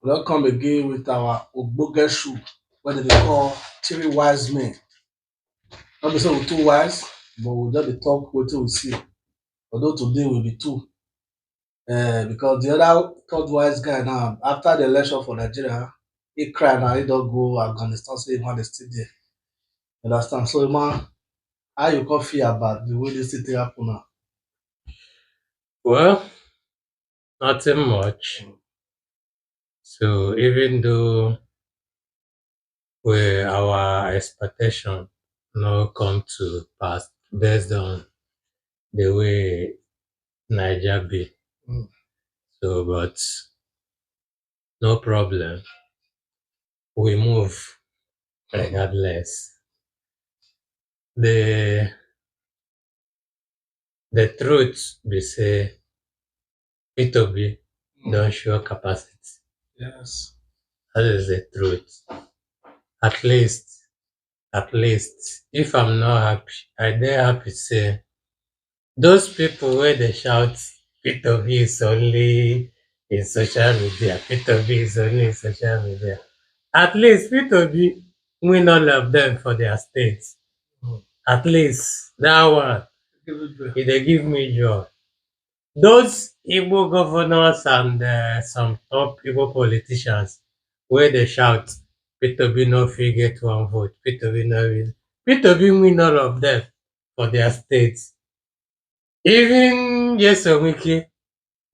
We don come again with our ogbonge show wey dem dey call Three Wise Men. No be say we too wise, but we just dey talk wetin we see. Although today we be two, because the other third wise guy now, after the election for Nigeria, he cry now, he don go Afghanistan say he wan dey stay there. You understand? So man, how you come feel about the way dis thing take happen now? Well, nothing much. So even though our expectation no come to pass based on the way Niger be. Mm. So but no problem. We move regardless. The the truth be say P2B don show capacity. Yes. That is the truth. At least, if I'm not happy, I dey happy say those people wey dey shout P2B is only in social media, P2B is only in social media. At least P2B win all of them for their states. Mm. At least that one, Give it back. e dey give me joy. Those Igbo governors and some top Igbo politicians wey dey shout P2B no fit get one vote, P2B no win. P2B win all of them for their states. Even Nyesom Wike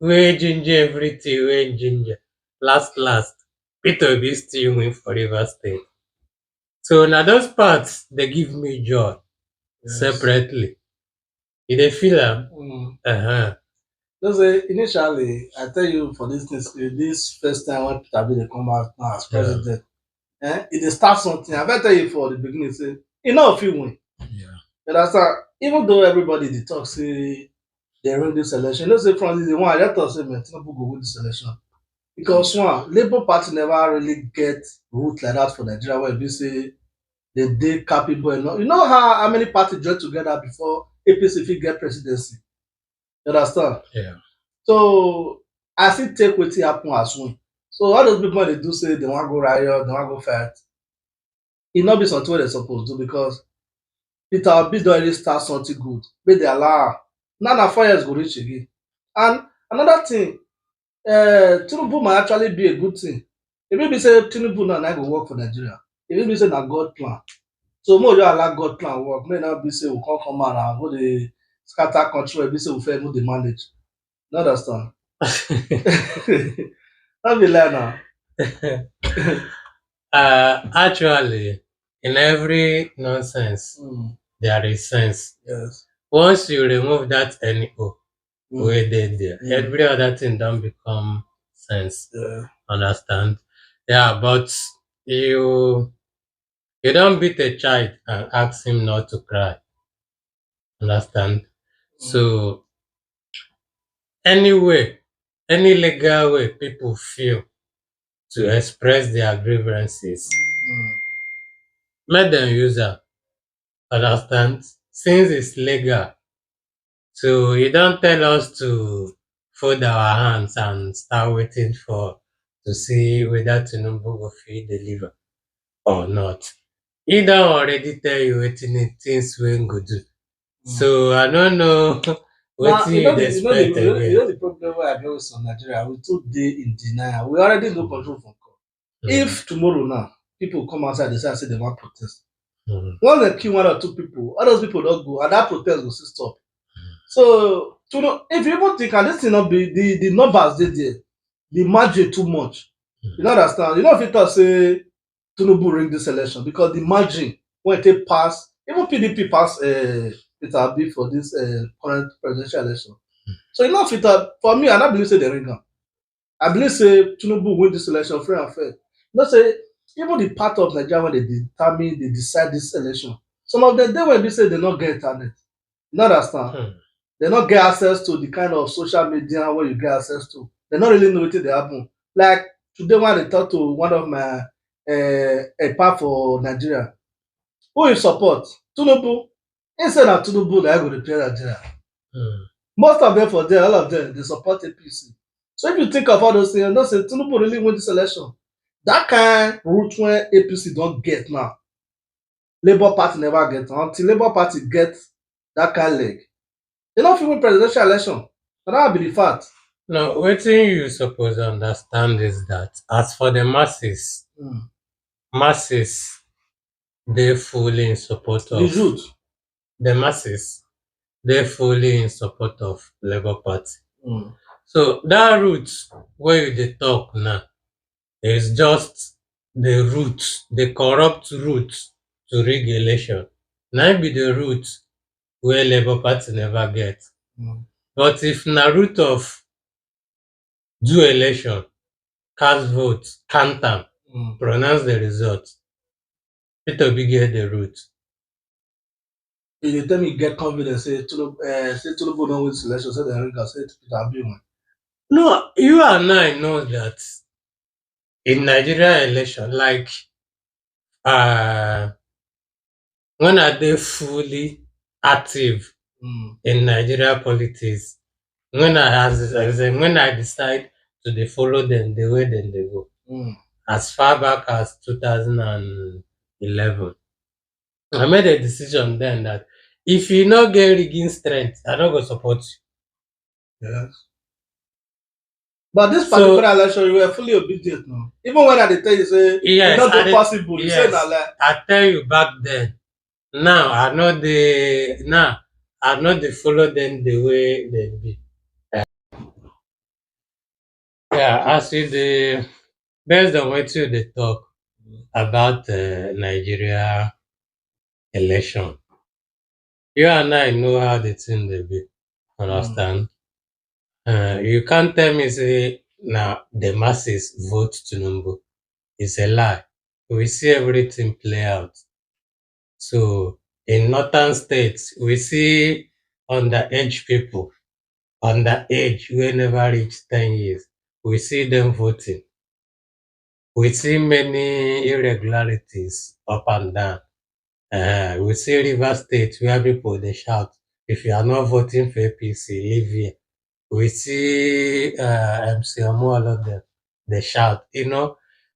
wey ginger everything wey im ginger, last P2B still win for Rivers State. So na those parts dey give me joy. Yes. Separately. You dey feel am? You know say initially, I tell you for this first time when Peter Obi dey come out now as president, e dey start something. I better tell you for the beginning say e no fit win. Yeah. You understand? Even though everybody dey talk say they win this election, you know say from the one I just talk say man, Tinubu go win this election. Because one, Labour Party never really get root like that for Nigeria where e be say they dey capable enough. You know how many parties join together before APC fit get presidency? You understand? Yeah. So I still take wetin happen as win. So all those people wey dey do say they wan go riot, they wan go fight, e no be something wey dem suppose do because Peter Obi don already start something good. Make dey allow am. Now na 4 years go reach again. And another thing, Tinubu might actually be a good thing. E fit be say Tinubu now na go work for Nigeria. E fit be say na God plan. So make we just allow God plan work. Make e no be say we come out and go dey scatter country wey be say we fit even dey manage. You understand? No be lie now. Actually, in every nonsense, there is sense. Yes. Once you remove that NO wey dey there, Mm. every other thing don become sense. Yeah. Understand? Yeah, but you don't beat a child and ask him not to cry. Understand? So any legal way people feel to express their grievances, make them use am. Understand? Since it's legal, so you don't tell us to fold our hands and start waiting to see whether Tinubu go fit deliver or not. He don already tell you wetin things wey go do. So I don't know wetin you dey expect again. You know the problem wey I get with some Nigeria, we too dey in denial. We already no control from God. If tomorrow now people come outside dey say they wan protest, once dem kill one or two people, all those people don go and that protest go still stop. So if you even think and this thing not be the numbers dey there, the margin too much. You no understand? You no fit talk say Tinubu win this election because the margin wey e take pass, even PDP pass Peter Obi for this current presidential election. So you no fit talk. For me, I no believe say dem ring am. I believe say Tinubu win this election free and fair. You know say even the part of Nigeria wey dey decide this election, some of them dey wey be say they no get internet. You no understand? They no get access to the kind of social media wey you get access to. They no really know wetin dey happen. Like today when I dey talk to one of my EPA for Nigeria, who you support? Tinubu. He say na Tinubu na go repair Nigeria. Most of them for there, all of them dey support APC. So if you think of all those things, don't say Tinubu really win this election. That kind route when APC don't get now, Labour Party never get until Labour Party get that kind leg. They don't fit win presidential election. But that will be the fact. No, wetin you suppose understand is that as for the masses, masses dey fully in support The of youth. the masses dey fully in support of Labour Party. So that route wey you dey talk now is just the route, the corrupt route to rig election. Na im be the route wey Labour Party never get. But if na route of do election, cast vote, count am, pronounce the result, Peter Obi get the route. You dey tell me you get confidence say Tinubu don win this election, say dem rig am, say Peter Obi win. No, you and I know that in Nigeria election, like when I dey fully active in Nigeria politics, when I decide to dey follow them the way dem dey go, as far back as 2011, I made a decision then that if you no get rigging strength, I no go support you. Yes. But this particular election, you were fully obedient now. Even when I dey tell you say yes, e no dey possible, you say na lie. I tell you back then. Now I no dey follow them the way dem be. As you dey based on wetin you dey talk about Nigeria election, you and I know how the thing dey be. Understand? You can't tell me say na the masses vote Tinubu. It's a lie. We see everything play out. So in northern states, we see underage people, underage wey never reach 10 years. We see them voting. We see many irregularities up and down. We see Rivers State where people dey shout, if you are not voting for APC, leave here. We see MC Omo, all of them, they shout,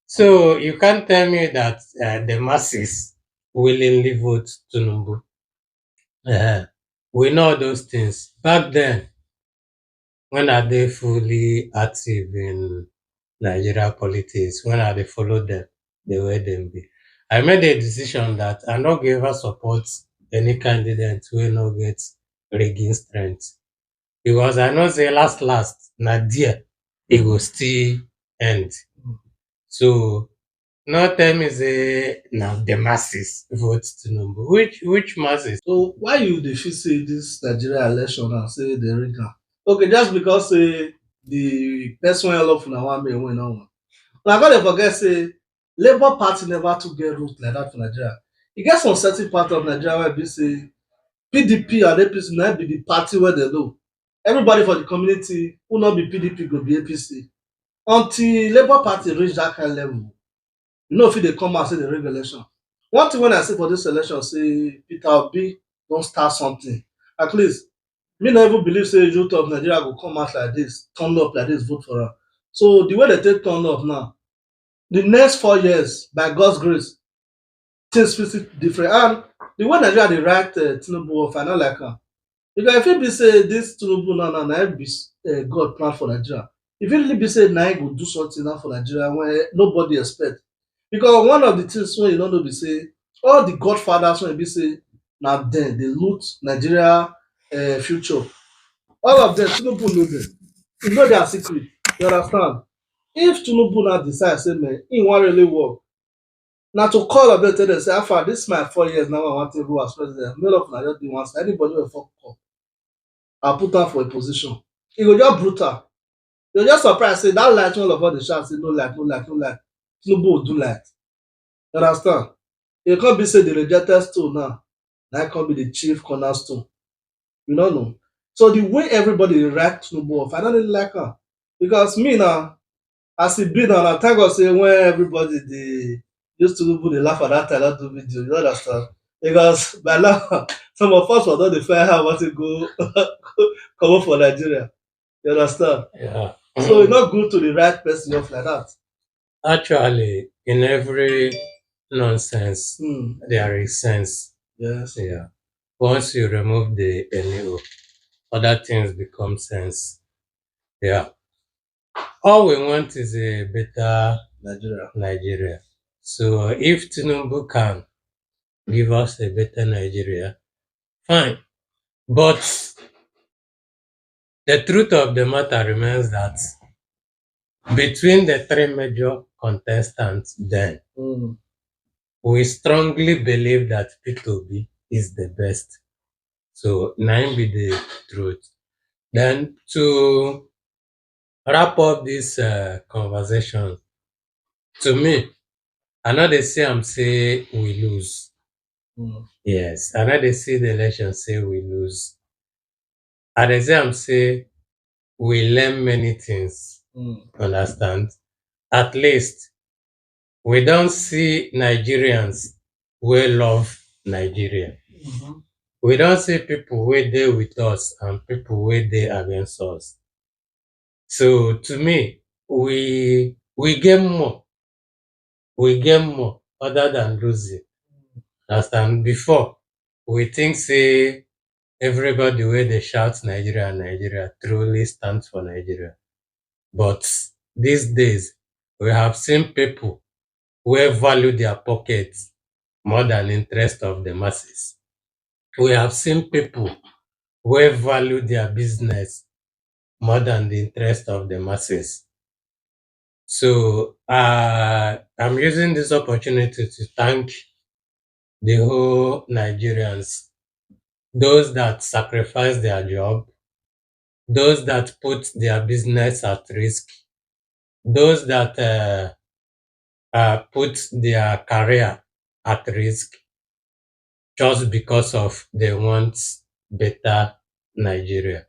So you can't tell me that the masses willingly vote Tinubu. We know those things. Back then, when I dey fully active in Nigeria politics, when I dey follow them the way dem be, I made a decision that I no go ever support any candidate wey no get rigging strength. Because I know say last na there e go still end. So no tell me say na the masses vote Tinubu. Which masses? So why you dey feel say this Nigeria election now say dey rig am? Okay, just because say the person wey all of una wan make win no win. Una go dey forget say Labour Party never too get root like that for Nigeria. E get some certain part of Nigeria wey be say PDP and APC na be the party wey dem know. Everybody for the community who no be PDP go be APC. Until Labour Party reach that kind level, you know fit dey come out say dey rig election. One thing when I say for this election say Peter Obi don start something. At least me no even believe say youth of Nigeria go come out like this, turn up like this, vote for am. So the way they take turn up now, the next 4 years, by God's grace, things fit different. And the way Nigeria dey write Tinubu off, I no like am. Because if it be say this Tinubu now na be God plan for Nigeria. If it really be say na go do something now for Nigeria when nobody expect. Because one of the things wey you no know be say all the godfathers wey be say na dem dey loot Nigeria future. All of them, Tinubu know them. E know their secret. You understand? If Tinubu now decide say man, he wan really work, na to call of them tell them say how far this my 4 years now I wan take rule as president. Make of una just dey one side. Anybody wey fuck up, I put am for a position. E go just brutal. You just surprise say that light wey all of us dey shout say no light, no light, no light. Tinubu go do light. You understand? E come be say the rejected stone now, na come be the chief cornerstone. You no know. So the way everybody dey write Tinubu off, I no really like am. Because me now, as e be now, thank God say when everybody dey use Tinubu dey laugh at that time, that do video, you understand? Because by now, some of us don dey find how want to go comot for Nigeria. You understand? Yeah. So it's not good to the right person off like that. Actually, in every nonsense, Hmm. there is sense. Yes. Yeah. Once you remove the NEO, other things become sense. Yeah. All we want is a better Nigeria. So if Tinubu can give us a better Nigeria, fine. But the truth of the matter remains that between the three major contestants, then Hmm. we strongly believe that P2B is the best. So nine be the truth. Then to wrap up this conversation, to me, I know they say I'm say we lose. Hmm. Yes, I know they see the election say we lose. At the exam say we learn many things. Hmm. Understand? At least we don't see Nigerians who love Nigeria. Mhm. We don't see people who there with us and people who there against us. So to me, we get more. We get more other than losing. Understand? Before we think say everybody where they shout Nigeria, Nigeria truly stands for Nigeria. But these days, we have seen people who value their pockets more than interest of the masses. We have seen people who value their business more than the interest of the masses. So I'm using this opportunity to thank the whole Nigerians, those that sacrifice their job, those that put their business at risk, those that put their career at risk just because of they want better Nigeria.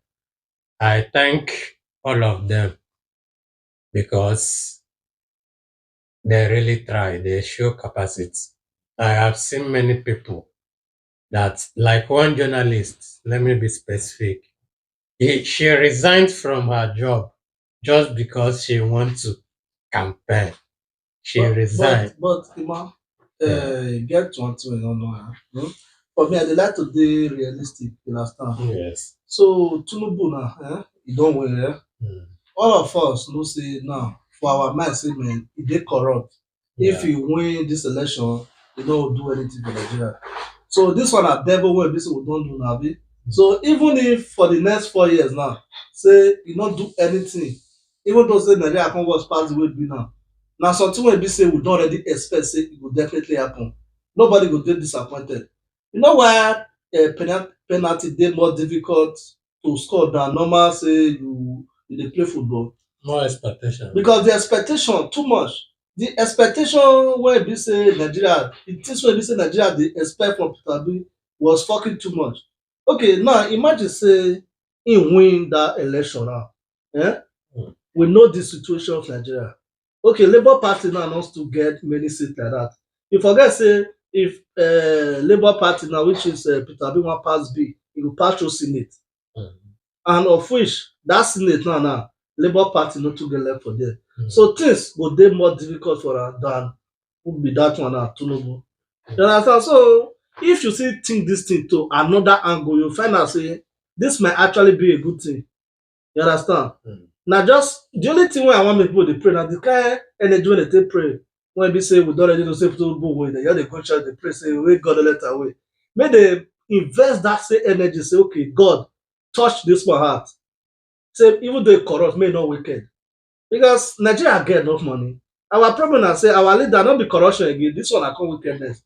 I thank all of them because they really try, they show capacity. I have seen many people that, like one journalist, let me be specific, she resigned from her job just because she wants to campaign. She resigned. But Ima, Yeah. get one thing you don't know. For me, I dey like to be realistic, you understand? Yes. So Tinubu now, he don't win, Mm. all of us know say now for our mind say man, he dey corrupt. If Yeah. he win this election, he no go do anything for Nigeria. So this one na devil wey be say we don do na abi. So even if for the next 4 years now, say he no do anything, even though say Nigeria come worse pass the way e be now, na something wey be say we don already expect say e go definitely happen. Nobody go dey disappointed. You know why penalty dey more difficult to score than normal say you dey play football? More expectation. Because the expectation too much. The expectation wey be say Nigeria, the things wey be say Nigeria dey expect from Peter Obi was fucking too much. Okay, now imagine say im win that election now. Mm. We know the situation of Nigeria. Okay, Labour Party now no still get many seats like that. You forget say if Labour Party now, which is Peter Obi wan pass bill, e go pass through Senate. Mm. And of which that Senate now Labour Party no too get left for there. Mm. So things go dey more difficult for am than who be that one now, Tinubu. You understand? So if you still think this thing to another angle, you find out say this might actually be a good thing. You understand? Mm. Na just the only thing wey I want make people dey pray na the kind energy wey dey take pray wey be say we don already know say Tinubu win, dem just dey go church dey pray say wey God don let am win. Make dem invest that same energy say okay God touch this one heart. Say even though e corrupt make e no wicked. Because Nigeria get enough money. Our problem na say our leader no be corruption again, this one na come wickedness.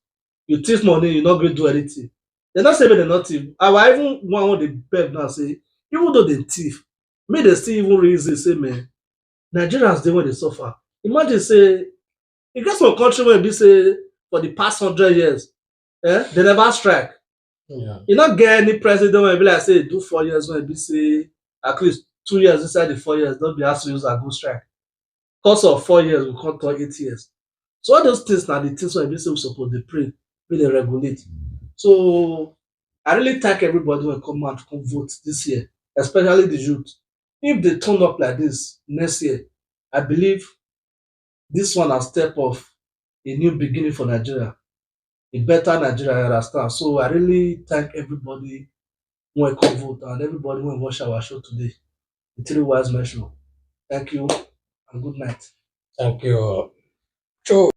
You thief money, you no gree do anything. Dem no say make dem no thief. Our even one wey dey beg now say even though dem thief, make dem still even reason say man, Nigerians dey wey dey suffer. Imagine say e get some country wey be say for the past 100 years, dem never strike. Yeah. E no get any president wey be like say e do 4 years wey be say at least 2 years inside the 4 years don be asked to use am go strike. Course of 4 years go come turn 8 years. So all those things na the things wey be say we suppose dey pray make dem regulate. So I really thank everybody wey come out come vote this year, especially the youth. if they turn up like this next year, I believe this one a step of a new beginning for Nigeria, a better Nigeria, you understand. So I really thank everybody who come vote and everybody who watch our show today. The Three Wise Men Show. Thank you and good night. Thank you. Cho.